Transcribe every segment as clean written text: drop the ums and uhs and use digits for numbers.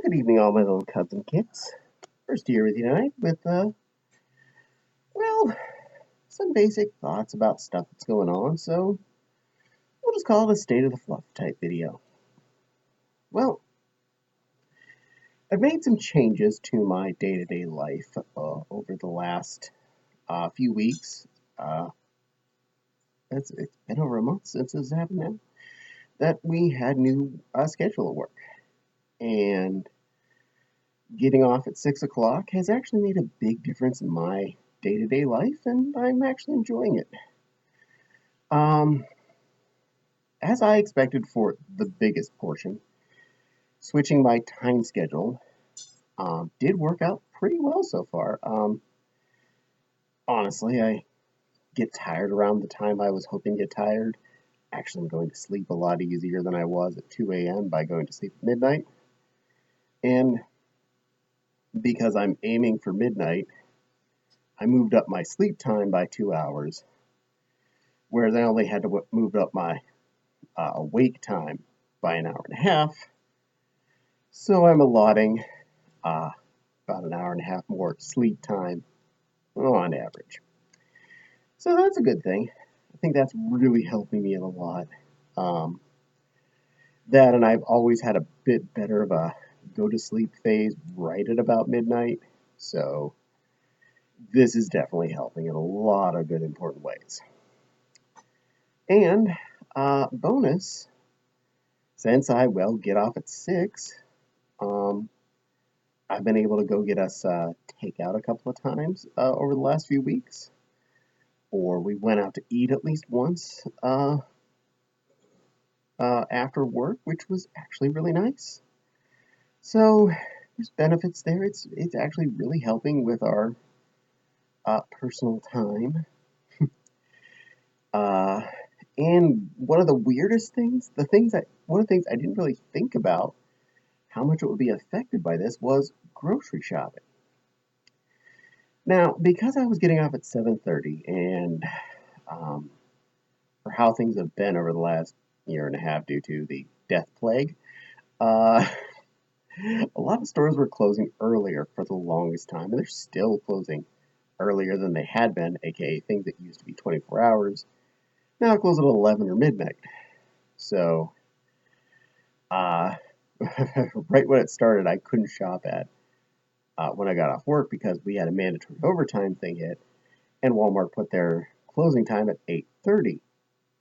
Good evening, all my little cubs and kits. First here with you tonight with, well, some basic thoughts about stuff that's going on, so we'll just call it a state of the fluff type video. Well, I've made some changes to my day-to-day life over the last few weeks. Uh, it's been over a month since this happened now, that we had new schedule at work. And getting off at 6 o'clock has actually made a big difference in my day-to-day life, and I'm actually enjoying it. Um, as I expected for the biggest portion, switching my time schedule did work out pretty well so far. Honestly, I get tired around the time I was hoping to get tired. Actually, I'm going to sleep a lot easier than I was at 2 a.m. by going to sleep at midnight. And because I'm aiming for midnight, I moved up my sleep time by 2 hours, whereas I only had to move up my awake time by an hour and a half. So I'm allotting about an hour and a half more sleep time on average. So that's a good thing. I think that's really helping me a lot. Um, that and I've always had a bit better of a go to sleep phase right at about midnight. So this is definitely helping in a lot of good important ways. And bonus, since I get off at 6, um, I've been able to go get us takeout a couple of times over the last few weeks, or we went out to eat at least once after work, which was actually really nice. So there's benefits there. It's actually really helping with our personal time. Uh, and one of the weirdest things, one of the things I didn't really think about how much it would be affected by this was grocery shopping. Now, because I was getting off at 7:30, and um, for how things have been over the last year and a half due to the death plague, uh, a lot of stores were closing earlier for the longest time, and they're still closing earlier than they had been, aka things that used to be 24 hours, now close at 11 or midnight. So, uh, right when it started, I couldn't shop at when I got off work because we had a mandatory overtime thing hit, and Walmart put their closing time at 8:30.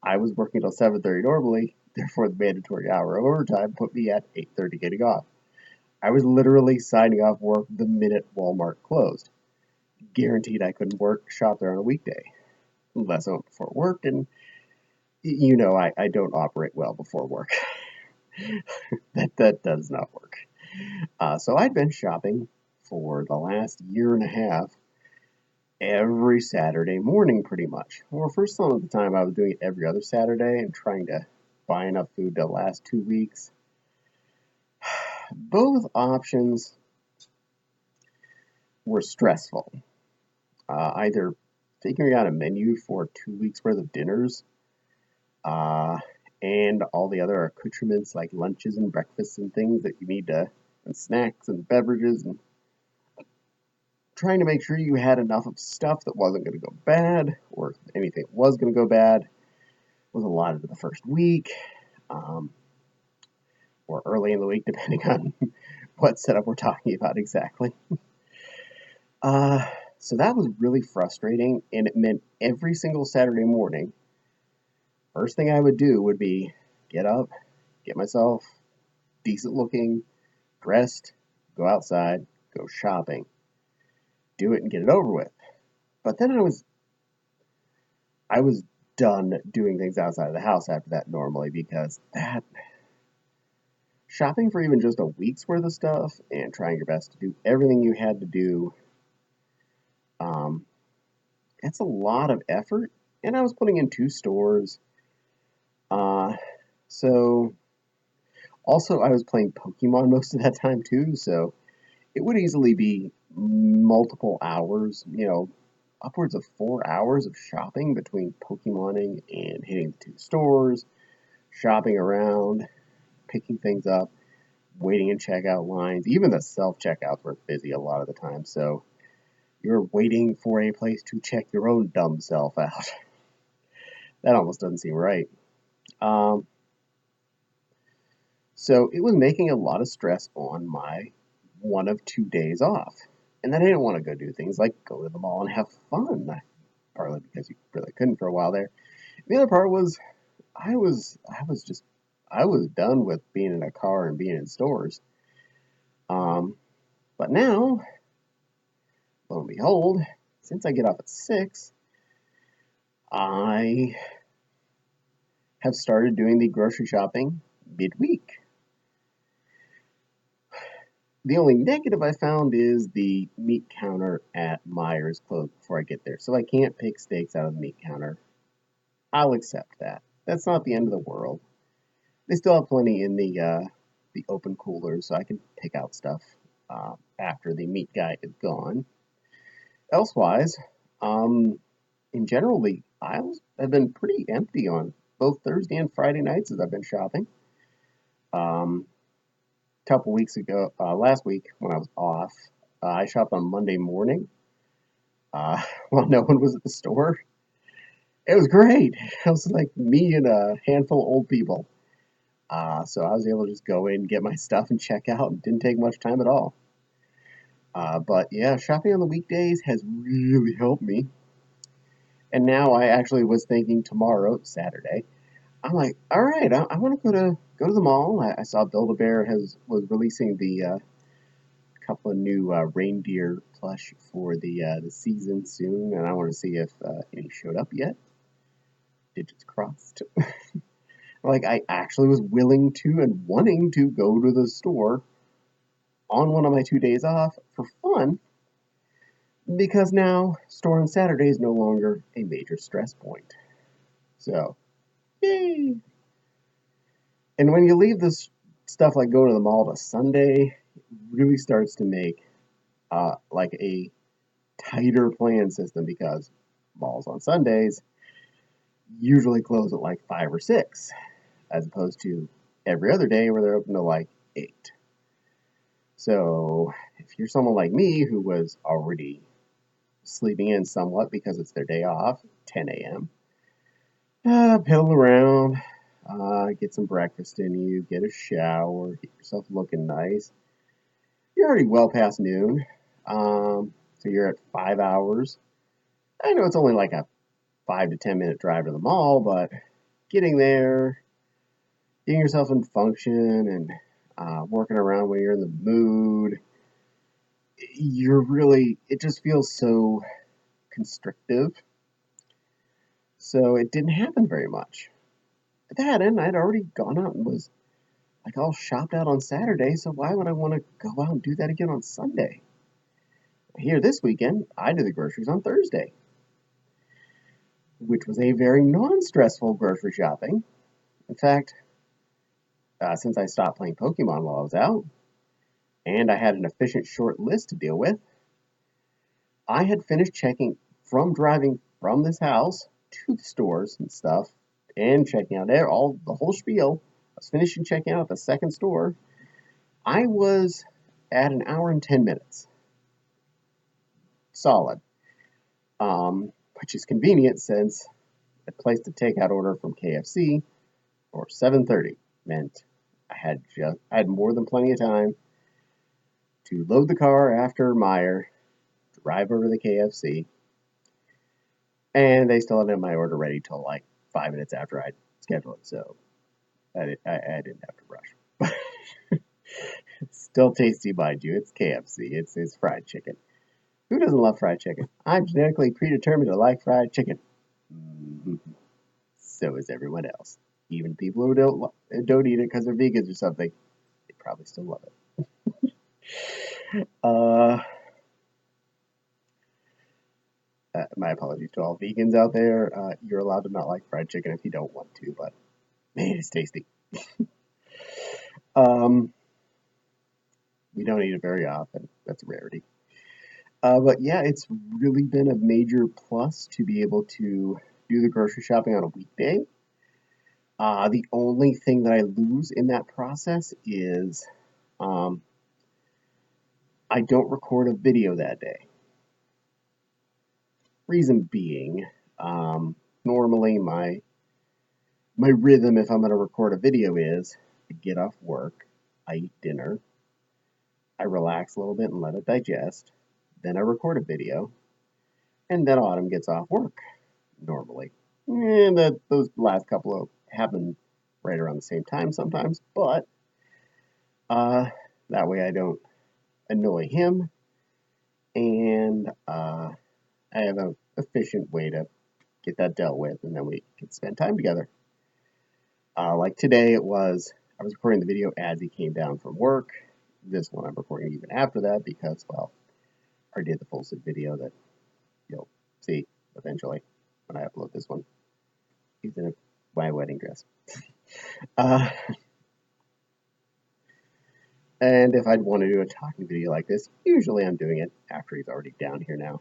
I was working till 7:30 normally, therefore the mandatory hour of overtime put me at 8:30 getting off. I was literally signing off work the minute Walmart closed. Guaranteed I couldn't shop there on a weekday. Unless I went before work, and I don't operate well before work. that does not work. So I'd been shopping for the last year and a half every Saturday morning pretty much. Or for some of the time I was doing it every other Saturday and trying to buy enough food to last 2 weeks. Both options were stressful. Either figuring out a menu for 2 weeks worth of dinners and all the other accoutrements like lunches and breakfasts and things that you need to, and snacks and beverages, and trying to make sure you had enough of stuff that wasn't going to go bad, or if anything was going to go bad was allotted to the first week, or early in the week, depending on what setup we're talking about exactly. So that was really frustrating, and it meant every single Saturday morning, first thing I would do would be get up, get myself decent looking, dressed, go outside, go shopping, do it and get it over with. But then I was done doing things outside of the house after that normally, because that shopping for even just a week's worth of stuff and trying your best to do everything you had to do, it's a lot of effort. And I was putting in 2 stores. So also I was playing Pokemon most of that time too, so it would easily be multiple hours, upwards of 4 hours of shopping between Pokemoning and hitting the 2 stores, shopping around, picking things up, waiting in checkout lines. Even the self-checkouts were busy a lot of the time, so you're waiting for a place to check your own dumb self out. That almost doesn't seem right. Um, so it was making a lot of stress on my one of 2 days off. And then I didn't want to go do things like go to the mall and have fun, partly because you really couldn't for a while there. The other part was I was done with being in a car and being in stores. Um, but now, lo and behold, since I get off at 6, I have started doing the grocery shopping midweek. The only negative I found is the meat counter at Meijer's closed before I get there, so I can't pick steaks out of the meat counter. I'll accept that. That's not the end of the world. They still have plenty in the open coolers, so I can pick out stuff after the meat guy is gone. Elsewise, um, in general, the aisles have been pretty empty on both Thursday and Friday nights as I've been shopping. Um, Couple weeks ago, last week when I was off, I shopped on Monday morning while no one was at the store. It was great. It was like me and a handful of old people. So I was able to just go in, get my stuff, and check out. It didn't take much time at all. But yeah, shopping on the weekdays has really helped me. And now I actually was thinking tomorrow, Saturday. I'm like, all right, I want to go to the mall. I saw Build-A-Bear was releasing the couple of new reindeer plush for the season soon, and I want to see if any showed up yet. Digits crossed. Like I actually was willing to and wanting to go to the store on one of my 2 days off for fun because now store on Saturday is no longer a major stress point. So, yay! And when you leave this stuff like going to the mall to Sunday, it really starts to make like a tighter plan system because malls on Sundays usually close at like 5 or 6, as opposed to every other day where they're open to like 8. So if you're someone like me who was already sleeping in somewhat because it's their day off, 10 a.m., piddle around, get some breakfast in you, get a shower, get yourself looking nice. You're already well past noon, so you're at 5 hours. I know it's only like a 5 to 10 minute drive to the mall, but getting there, getting yourself in function, and working around when you're in the mood, it just feels so constrictive. So it didn't happen very much. At that end, I'd already gone out and was like all shopped out on Saturday, so why would I want to go out and do that again on Sunday? Here this weekend, I did the groceries on Thursday, which was a very non-stressful grocery shopping. In fact, since I stopped playing Pokemon while I was out, and I had an efficient short list to deal with, I had finished checking from driving from this house to the stores and stuff, and checking out there all the whole spiel. I was finishing checking out at the second store. I was at an hour and 10 minutes, solid, which is convenient since I placed a takeout order from KFC for 7:30 meant I had more than plenty of time to load the car after Meijer, drive over to the KFC, and they still hadn't had my order ready till like 5 minutes after I'd scheduled it, so I didn't have to rush. It's still tasty, mind you. It's KFC. It's fried chicken. Who doesn't love fried chicken? I'm genetically predetermined to like fried chicken. Mm-hmm. So is everyone else. Even people who don't eat it because they're vegans or something, they probably still love it. My apologies to all vegans out there. You're allowed to not like fried chicken if you don't want to, but man, it's tasty. We don't eat it very often. That's a rarity. But yeah, it's really been a major plus to be able to do the grocery shopping on a weekday. The only thing that I lose in that process is I don't record a video that day. Reason being, normally my rhythm if I'm going to record a video is I get off work, I eat dinner, I relax a little bit and let it digest, then I record a video, and then Autumn gets off work normally. And those last couple of happen right around the same time sometimes, but uh, that way I don't annoy him, and I have an efficient way to get that dealt with, and then we can spend time together. Like today, I was recording the video as he came down from work. This one I'm recording even after that because, well, I did the full set video that you'll see eventually when I upload this one. He's in my wedding dress. Uh, and if I'd want to do a talking video like this, usually I'm doing it after he's already down here now.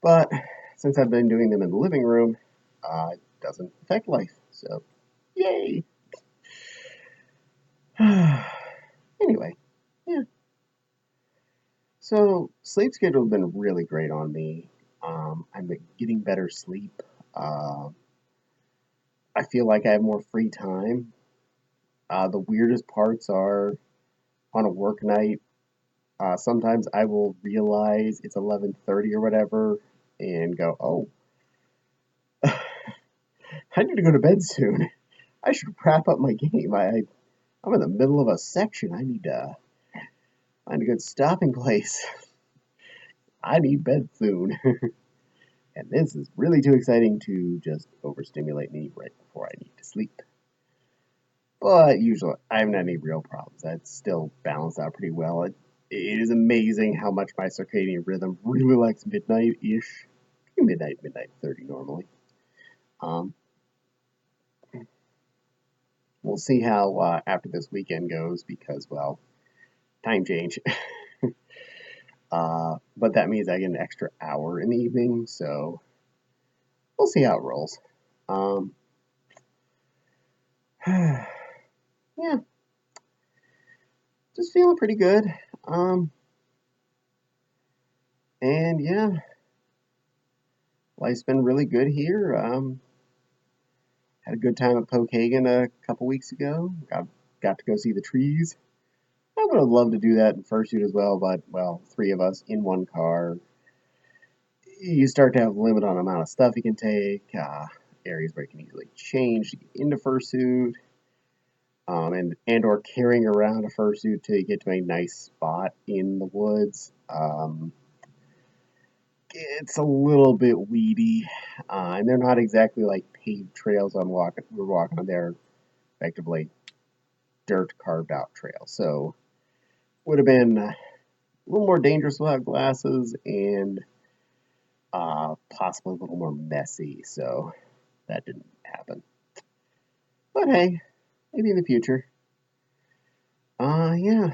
But since I've been doing them in the living room, it doesn't affect life. So, yay! Anyway, yeah. So sleep schedule has been really great on me. I'm getting better sleep. Uh, I feel like I have more free time. The weirdest parts are on a work night. Sometimes I will realize it's 11:30 or whatever, and go, "Oh, I need to go to bed soon. I should wrap up my game. I'm in the middle of a section. I need to find a good stopping place. I need bed soon." And this is really too exciting to just overstimulate me right before I need to sleep. But usually, I haven't had any real problems. That's still balanced out pretty well. It is amazing how much my circadian rhythm really likes midnight-ish. Midnight 30 normally. Um, we'll see how after this weekend goes because, well, time change. But that means I get an extra hour in the evening, so we'll see how it rolls. Yeah, just feeling pretty good. Um, and yeah, life's been really good here. Had a good time at Pokagon a couple weeks ago. Got to go see the trees. I would have loved to do that in fursuit as well, but well, three of us in one car. You start to have a limit on amount of stuff you can take. Areas where you can easily change to get into fursuit. And or carrying around a fursuit till you get to a nice spot in the woods. It's a little bit weedy, and they're not exactly like paved trails we're walking on. They're effectively dirt carved out trails. So would have been a little more dangerous without glasses and possibly a little more messy. So that didn't happen. But hey, maybe in the future. Yeah,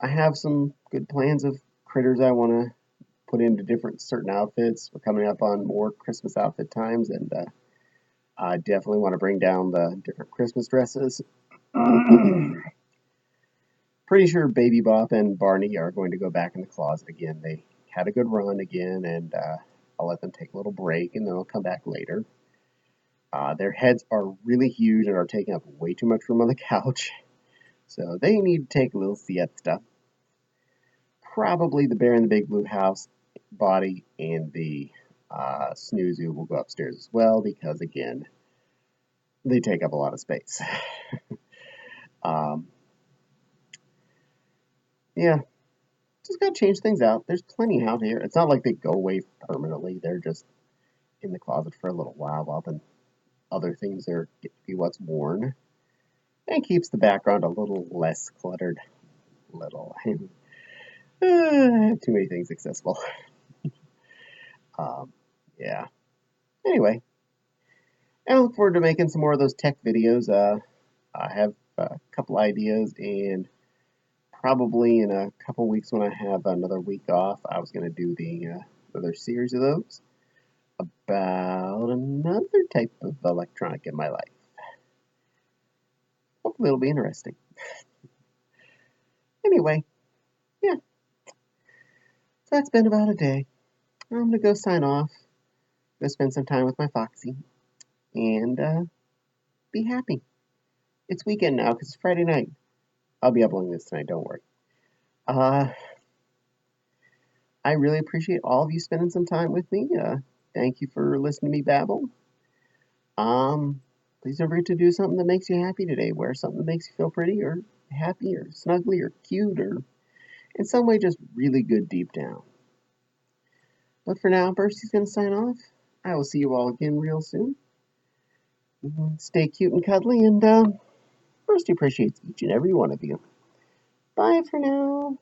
I have some good plans of critters I want to put into different certain outfits. We're coming up on more Christmas outfit times, and I definitely want to bring down the different Christmas dresses. Pretty sure Baby Bop and Barney are going to go back in the closet again. They had a good run again, and I'll let them take a little break, and then I'll come back later. Their heads are really huge and are taking up way too much room on the couch, so they need to take a little siesta. Probably the Bear in the Big Blue House body and the Snoozu will go upstairs as well because, again, they take up a lot of space. Yeah, just gotta change things out. There's plenty out here. It's not like they go away permanently. They're just in the closet for a little while then other things are get to be what's worn. And keeps the background a little less cluttered. Little. Too many things accessible. Yeah. Anyway, I look forward to making some more of those tech videos. I have a couple ideas, and probably in a couple weeks when I have another week off, I was going to do the another series of those about another type of electronic in my life. hopefully it'll be interesting. Anyway, yeah, so that's been about a day. I'm gonna go sign off, go spend some time with my Foxy, and be happy. It's weekend now because it's Friday night. I'll be uploading this tonight, don't worry. Uh, I really appreciate all of you spending some time with me. Thank you for listening to me babble. Please don't forget to do something that makes you happy today. Wear something that makes you feel pretty or happy or snuggly or cute or in some way just really good deep down. But for now, Bursty's going to sign off. I will see you all again real soon. Stay cute and cuddly, and Bursty appreciates each and every one of you. Bye for now.